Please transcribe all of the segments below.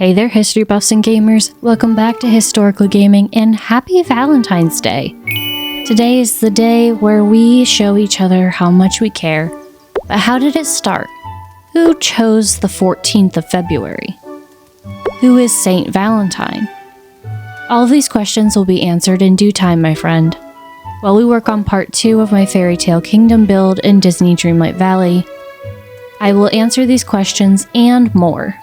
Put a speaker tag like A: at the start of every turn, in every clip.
A: Hey there, history buffs and gamers. Welcome back to Historical Gaming and happy Valentine's Day. Today is the day where we show each other how much we care. But how did it start? Who chose the 14th of February? Who is Saint Valentine? All of these questions will be answered in due time, my friend. While we work on part 2 of my Fairytale Kingdom build in Disney Dreamlight Valley, I will answer these questions and more.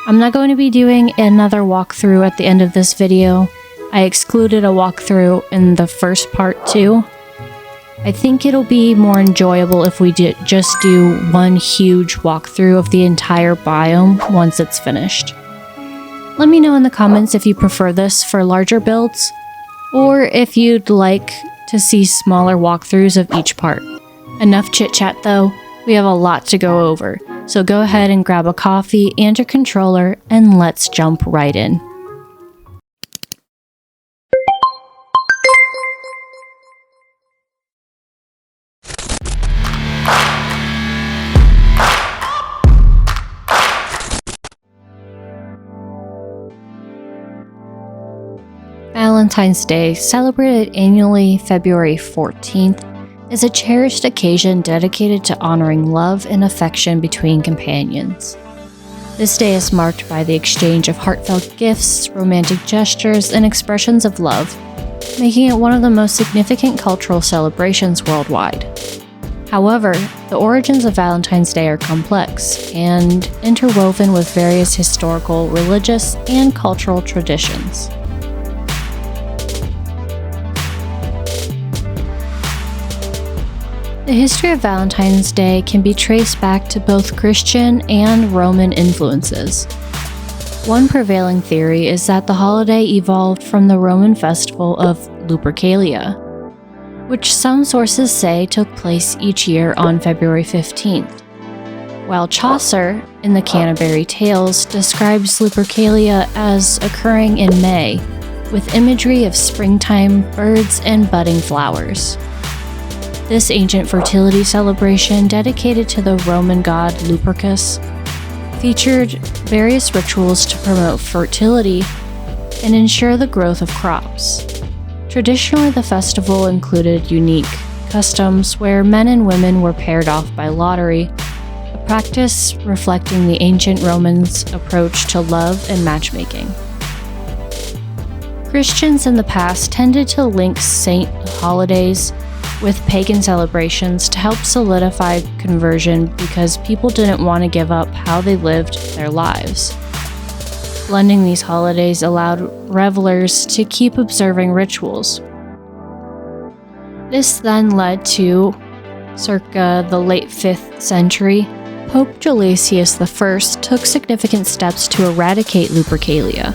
A: I'm not going to be doing another walkthrough at the end of this video. I excluded a walkthrough in the first part too. I think it'll be more enjoyable if we just do one huge walkthrough of the entire biome once it's finished. Let me know in the comments if you prefer this for larger builds, or if you'd like to see smaller walkthroughs of each part. Enough chit chat though, we have a lot to go over. So go ahead and grab a coffee and your controller and let's jump right in. Valentine's Day, celebrated annually February 14th, is a cherished occasion dedicated to honoring love and affection between companions. This day is marked by the exchange of heartfelt gifts, romantic gestures, and expressions of love, making it one of the most significant cultural celebrations worldwide. However, the origins of Valentine's Day are complex and interwoven with various historical, religious, and cultural traditions. The history of Valentine's Day can be traced back to both Christian and Roman influences. One prevailing theory is that the holiday evolved from the Roman festival of Lupercalia, which some sources say took place each year on February 15th, while Chaucer, in the Canterbury Tales, describes Lupercalia as occurring in May, with imagery of springtime, birds, and budding flowers. This ancient fertility celebration, dedicated to the Roman god Lupercus, featured various rituals to promote fertility and ensure the growth of crops. Traditionally, the festival included unique customs where men and women were paired off by lottery, a practice reflecting the ancient Romans' approach to love and matchmaking. Christians in the past tended to link saint holidays with pagan celebrations to help solidify conversion because people didn't want to give up how they lived their lives. Blending these holidays allowed revelers to keep observing rituals. This then led to, circa the late 5th century, Pope Gelasius I took significant steps to eradicate Lupercalia,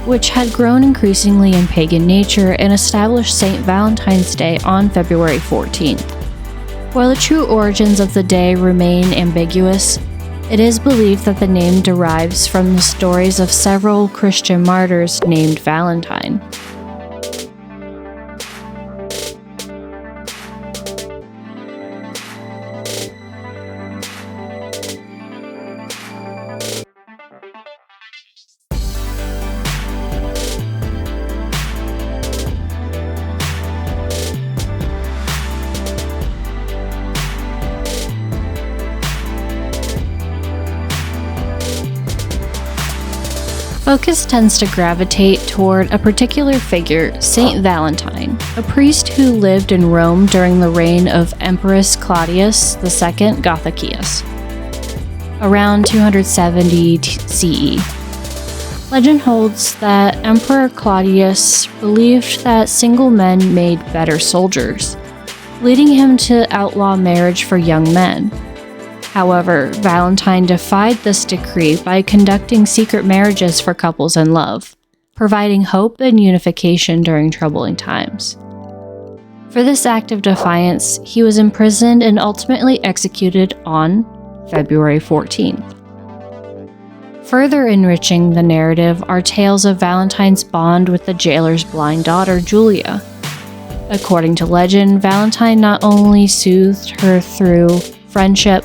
A: which had grown increasingly in pagan nature, and established St. Valentine's Day on February 14th. While the true origins of the day remain ambiguous, it is believed that the name derives from the stories of several Christian martyrs named Valentine. Focus tends to gravitate toward a particular figure, Saint Valentine, a priest who lived in Rome during the reign of Empress Claudius II Gothicius, around 270 CE. Legend holds that Emperor Claudius believed that single men made better soldiers, leading him to outlaw marriage for young men. However, Valentine defied this decree by conducting secret marriages for couples in love, providing hope and unification during troubling times. For this act of defiance, he was imprisoned and ultimately executed on February 14th. Further enriching the narrative are tales of Valentine's bond with the jailer's blind daughter, Julia. According to legend, Valentine not only soothed her through friendship,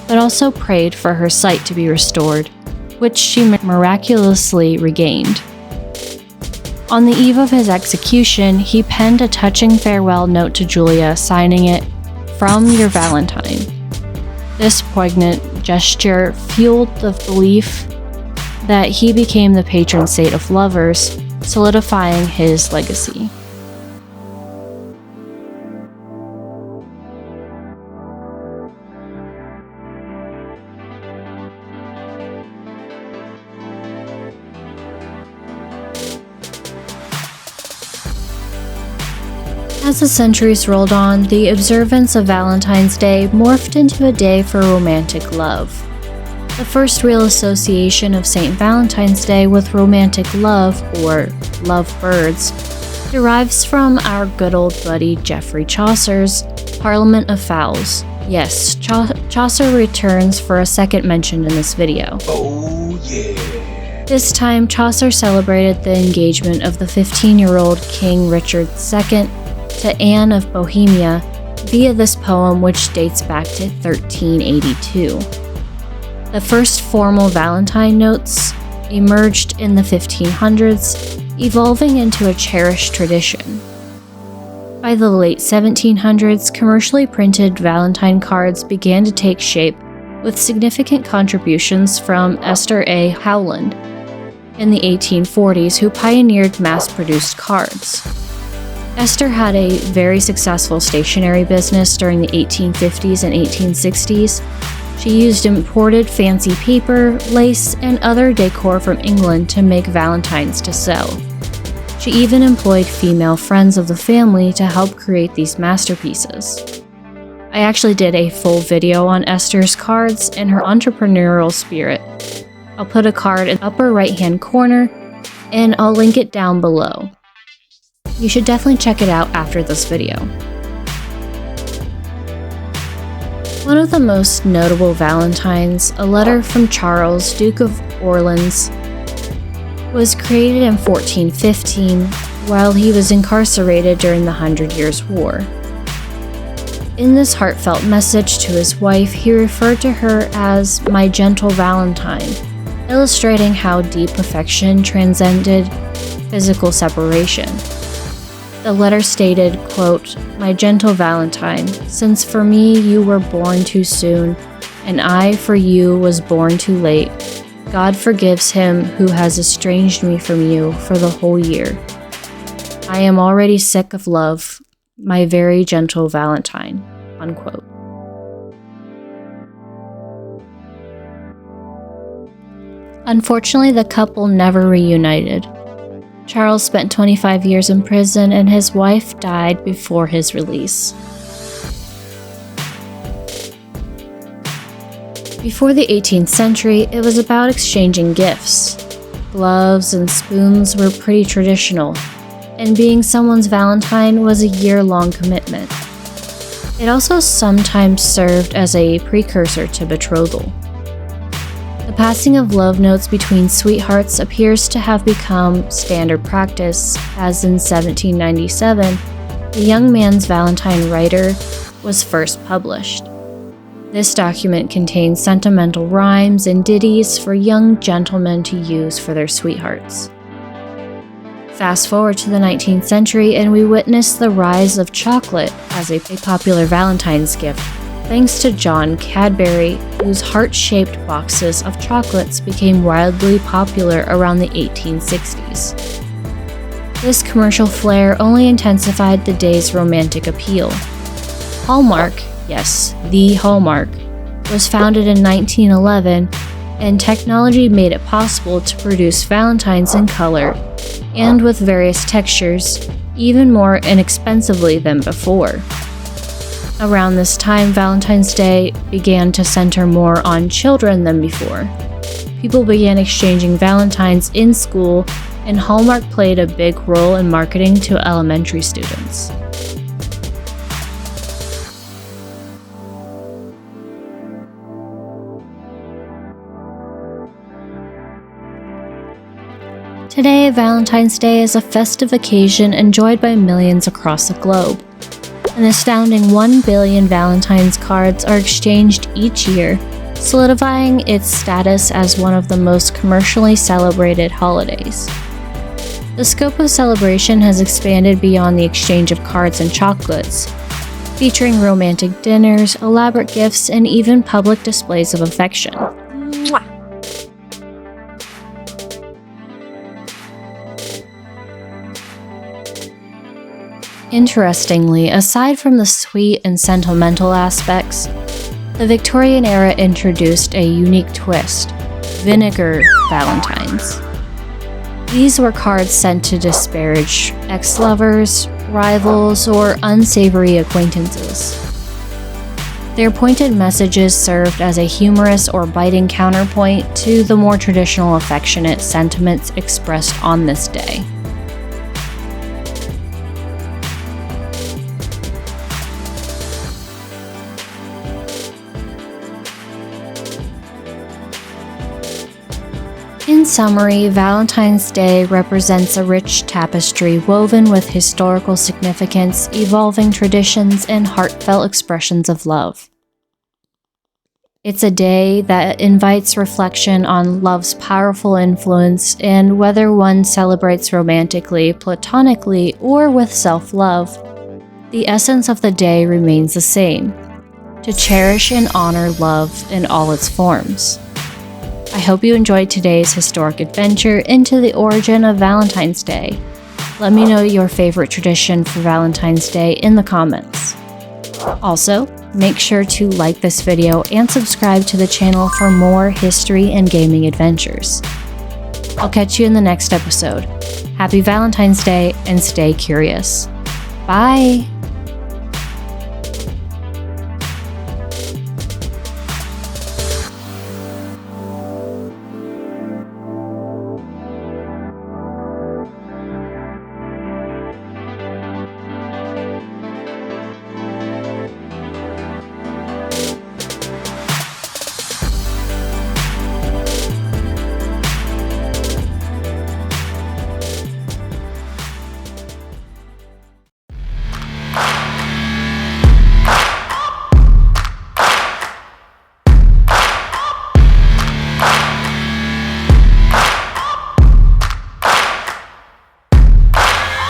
A: but also prayed for her sight to be restored, which she miraculously regained. On the eve of his execution, he penned a touching farewell note to Julia, signing it, "From your Valentine." This poignant gesture fueled the belief that he became the patron saint of lovers, solidifying his legacy. As the centuries rolled on, the observance of Valentine's Day morphed into a day for romantic love. The first real association of St. Valentine's Day with romantic love, or lovebirds, derives from our good old buddy Geoffrey Chaucer's Parliament of Fowls. Yes, Chaucer returns for a second mention in this video.
B: Oh yeah!
A: This time, Chaucer celebrated the engagement of the 15-year-old King Richard II to Anne of Bohemia via this poem, which dates back to 1382. The first formal Valentine notes emerged in the 1500s, evolving into a cherished tradition. By the late 1700s, commercially printed Valentine cards began to take shape, with significant contributions from Esther A. Howland in the 1840s, who pioneered mass-produced cards. Esther had a very successful stationery business during the 1850s and 1860s. She used imported fancy paper, lace, and other decor from England to make valentines to sell. She even employed female friends of the family to help create these masterpieces. I actually did a full video on Esther's cards and her entrepreneurial spirit. I'll put a card in the upper right-hand corner, and I'll link it down below. You should definitely check it out after this video. One of the most notable Valentines, a letter from Charles, Duke of Orleans, was created in 1415 while he was incarcerated during the 100 Years' War. In this heartfelt message to his wife, he referred to her as "my gentle Valentine," illustrating how deep affection transcended physical separation. The letter stated, quote, "My gentle Valentine, since for me you were born too soon, and I for you was born too late, God forgives him who has estranged me from you for the whole year. I am already sick of love, my very gentle Valentine," unquote. Unfortunately, the couple never reunited. Charles spent 25 years in prison, and his wife died before his release. Before the 18th century, it was about exchanging gifts. Gloves and spoons were pretty traditional, and being someone's Valentine was a year-long commitment. It also sometimes served as a precursor to betrothal. The passing of love notes between sweethearts appears to have become standard practice, as in 1797, The Young Man's Valentine Writer was first published. This document contains sentimental rhymes and ditties for young gentlemen to use for their sweethearts. Fast forward to the 19th century, and we witness the rise of chocolate as a popular Valentine's gift, thanks to John Cadbury, whose heart-shaped boxes of chocolates became wildly popular around the 1860s. This commercial flair only intensified the day's romantic appeal. Hallmark, yes, the Hallmark, was founded in 1911, and technology made it possible to produce Valentines in color and with various textures, even more inexpensively than before. Around this time, Valentine's Day began to center more on children than before. People began exchanging Valentines in school, and Hallmark played a big role in marketing to elementary students. Today, Valentine's Day is a festive occasion enjoyed by millions across the globe. An astounding 1 billion Valentine's cards are exchanged each year, solidifying its status as one of the most commercially celebrated holidays. The scope of celebration has expanded beyond the exchange of cards and chocolates, featuring romantic dinners, elaborate gifts, and even public displays of affection.
B: Mwah.
A: Interestingly, aside from the sweet and sentimental aspects, the Victorian era introduced a unique twist: vinegar valentines. These were cards sent to disparage ex-lovers, rivals, or unsavory acquaintances. Their pointed messages served as a humorous or biting counterpoint to the more traditional affectionate sentiments expressed on this day. In summary, Valentine's Day represents a rich tapestry woven with historical significance, evolving traditions, and heartfelt expressions of love. It's a day that invites reflection on love's powerful influence, and whether one celebrates romantically, platonically, or with self-love, the essence of the day remains the same: to cherish and honor love in all its forms. I hope you enjoyed today's historic adventure into the origin of Valentine's Day. Let me know your favorite tradition for Valentine's Day in the comments. Also, make sure to like this video and subscribe to the channel for more history and gaming adventures. I'll catch you in the next episode. Happy Valentine's Day and stay curious. Bye!